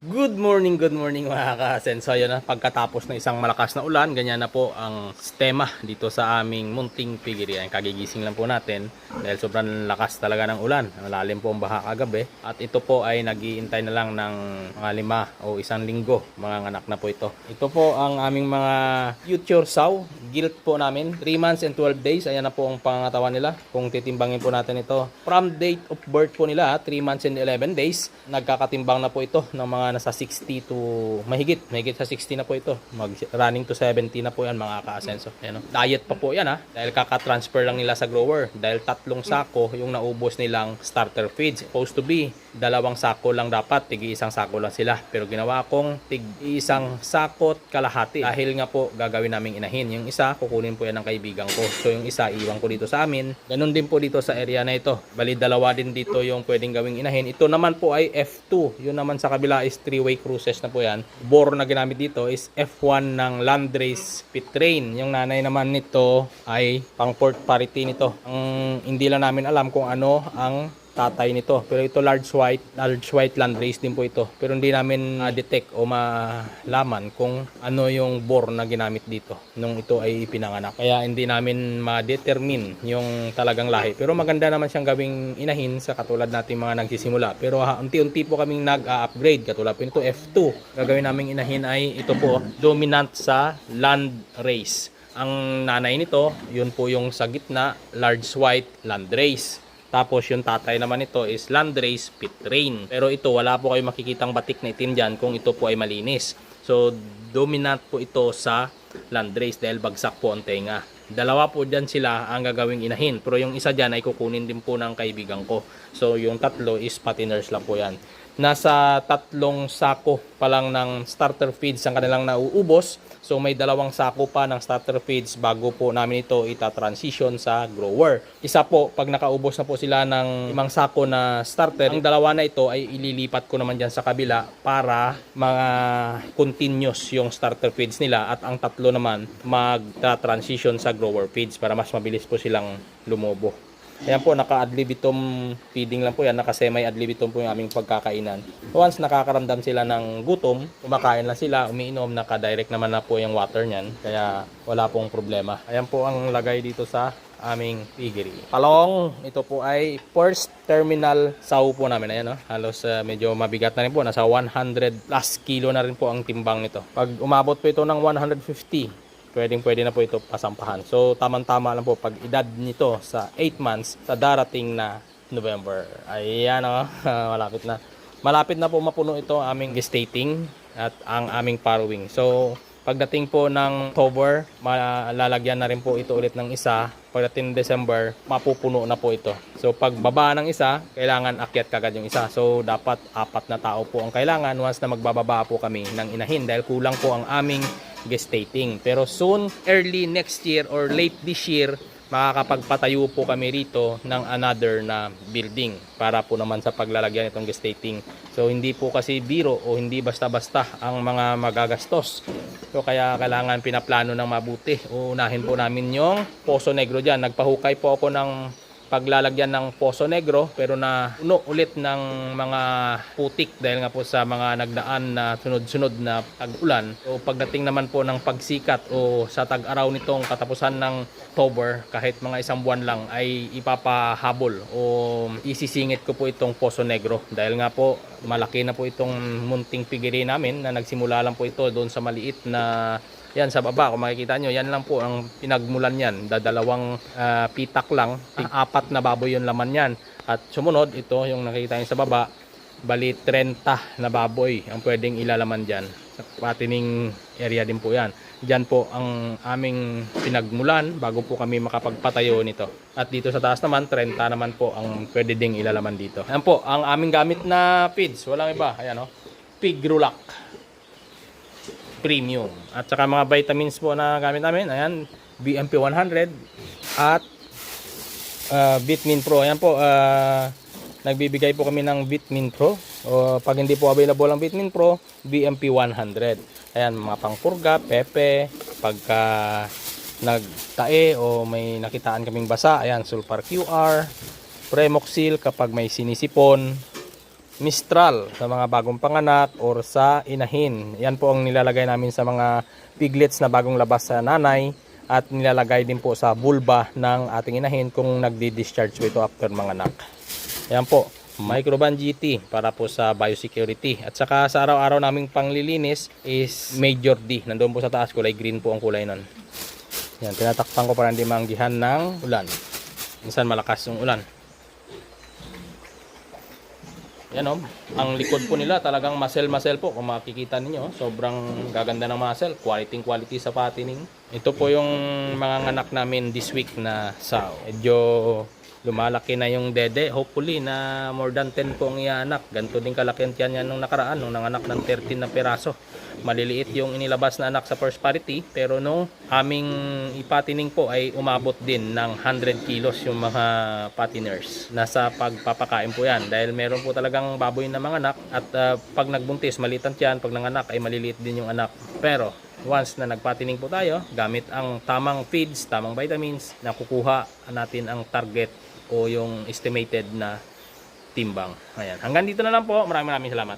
Good morning mga ka-Asenso. Yun na, pagkatapos ng isang malakas na ulan, ganyan na po ang sistema dito sa aming munting piggery. Kagigising lang po natin dahil sobrang lakas talaga ng ulan. Malalim po ang baha kagabi. At ito po ay nag-iintay na lang ng mga 5 o 1 linggo. Mga anak na po ito. Ito po ang aming mga future sow. Gilt po namin. 3 months and 12 days. Ayan na po ang pangangatawan nila. Kung titimbangin po natin ito. From date of birth po nila, 3 months and 11 days. Nagkakatimbang na po ito ng mga nasa 60 to mahigit sa 60 na po ito. Running to 70 na po yan mga ka-Asenso. Ayan, no? Diet pa po yan ha. Dahil kaka-transfer lang nila sa grower. Dahil 3 sako yung naubos nilang starter feeds. Supposed to be 2 sako lang dapat. Tig-1 sako lang sila. Pero ginawa kong tig-1 sako at kalahati. Dahil nga po gagawin naming inahin. Yung isa kukunin po yan ng kaibigan ko. So yung isa iwan ko dito sa amin. Ganun din po dito sa area na ito. Bali 2 din dito yung pwedeng gawing inahin. Ito naman po ay F2. Yun naman sa kabila is 3-way cruises na po yan. Bore na ginamit dito is F1 ng Landrace Pit Train. Yung nanay naman nito ay pang port parity nito. Ang hindi lang namin alam kung ano ang tatay nito. Pero ito large white Landrace din po ito. Pero hindi namin detect o malaman kung ano yung bore na ginamit dito nung ito ay pinanganak. Kaya hindi namin ma-determine yung talagang lahi. Pero maganda naman siyang gawing inahin sa katulad nating mga nagsisimula. Pero unti-unti po kaming nag-upgrade. Katulad po nito F2. Gagawin naming inahin ay ito po, dominant sa Landrace. Ang nanay nito, yun po yung sa gitna, large white Landrace. Tapos yung tatay naman ito is Landrace Pit Train. Pero ito wala po kayo makikitang batik na itim dyan kung ito po ay malinis. So dominant po ito sa Landrace dahil bagsak po ang tenga. 2 po dyan sila ang gagawing inahin. Pero yung isa dyan ay kukunin din po ng kaibigan ko. So yung 3 is patiners lang po yan. Nasa 3 sako pa lang ng starter feeds ang kanilang nauubos. So may 2 sako pa ng starter feeds bago po namin ito ita-transition sa grower. Isa po, pag nakaubos na po sila ng 5 sako na starter, ang 2 na ito ay ililipat ko naman dyan sa kabila para mga continuous yung starter feeds nila at ang 3 naman mag-transition sa grower feeds para mas mabilis po silang lumobo. Ayan po, naka-ad libitum feeding lang po yan. Naka-semi ad libitum po yung aming pagkakainan. Once nakakaramdam sila ng gutom, kumakain lang sila, umiinom, naka-direct naman na po yung water niyan. Kaya wala pong problema. Ayan po ang lagay dito sa aming piggery. Palong, ito po ay first terminal sow po namin. Ayan, no? Halos medyo mabigat na rin po. Nasa 100 plus kilo na rin po ang timbang nito. Pag umabot po ito ng 150, pwede na po ito pasampahan. So, tamang-tama lang po pag edad nito sa 8 months sa darating na November. Ayan o, malapit na. Malapit na po mapuno ito aming gestating at ang aming farrowing. So, pagdating po ng October, malalagyan na rin po ito ulit ng isa. Pagdating ng December, mapupuno na po ito. So, pag baba ng isa, kailangan akyat kagad yung isa. So, dapat 4 na tao po ang kailangan once na magbababa po kami ng inahin dahil kulang po ang aming gestating. Pero soon, early next year or late this year, makakapagpatayo po kami rito ng another na building para po naman sa paglalagyan itong gestating. So hindi po kasi biro o hindi basta-basta ang mga magagastos. So kaya kailangan pinaplano ng mabuti. Uunahin po namin yung Poso Negro dyan. Nagpahukay po ako ng paglalagyan ng Poso Negro pero na puno ulit ng mga putik dahil nga po sa mga nagdaan na sunod-sunod na tag-ulan. So pagdating naman po ng pagsikat o sa tag-araw nitong katapusan ng October, kahit mga 1 buwan lang ay ipapahabol o isisingit ko po itong Poso Negro dahil nga po malaki na po itong munting piggery namin na nagsimula lang po ito doon sa maliit na yan sa baba. Kung makikita nyo, yan lang po ang pinagmulan yan. 2 pitak lang. 4 na baboy yung laman yan. At sumunod, ito yung nakikita nyo sa baba. Bali 30 na baboy ang pwedeng ilalaman dyan. Sa patining area din po yan. Dyan po ang aming pinagmulan bago po kami makapagpatayo nito. At dito sa taas naman, 30 naman po ang pwede ding ilalaman dito. Ayan po, ang aming gamit na feeds. Walang iba. Ayan o. Pig Rulac Premium. At saka mga vitamins po na gamit namin. Ayan, BMP 100 at Vitamin Pro. Ayan po, nagbibigay po kami ng Vitamin Pro. O pag hindi po available ang Vitamin Pro, BMP 100. Ayan, mga pangpurga, pepe, pagka nagtae o may nakitaan kaming basa. Ayan, Sulfar QR, Premoxil kapag may sinisipon. Mistral sa mga bagong panganak or sa inahin. Yan po ang nilalagay namin sa mga piglets na bagong labas sa nanay at nilalagay din po sa vulva ng ating inahin kung nagdi-discharge po ito after manganak. Yan po, Microban GT para po sa biosecurity. At saka sa araw-araw naming panglilinis is Major D. Nandoon po sa taas, kulay green po ang kulay nun. Yan, tinatakpan ko para hindi manggihan ng ulan. Minsan malakas yung ulan. Yan o, ang likod po nila talagang muscle po. Kung makikita ninyo, sobrang gaganda ng muscle. Quality sa patining. Ito po yung mga anak namin this week na sow. Medyo lumalaki na yung dede. Hopefully na more than 10 po ang ianak. Ganito din kalaki ang tiyan yan nung nakaraan. Nung nanganak ng 13 na peraso. Maliliit yung inilabas na anak sa first parity. Pero nung aming ipatining po ay umabot din ng 100 kilos yung mga patiners. Nasa pagpapakain po yan. Dahil meron po talagang baboy na mga anak. At pag nagbuntis, maliit ang tiyan. Pag nanganak ay maliliit din yung anak. Pero once na nagpatining po tayo, gamit ang tamang feeds, tamang vitamins, nakukuha natin ang target o yung estimated na timbang. Ayan. Hanggang dito na lang po. Maraming salamat.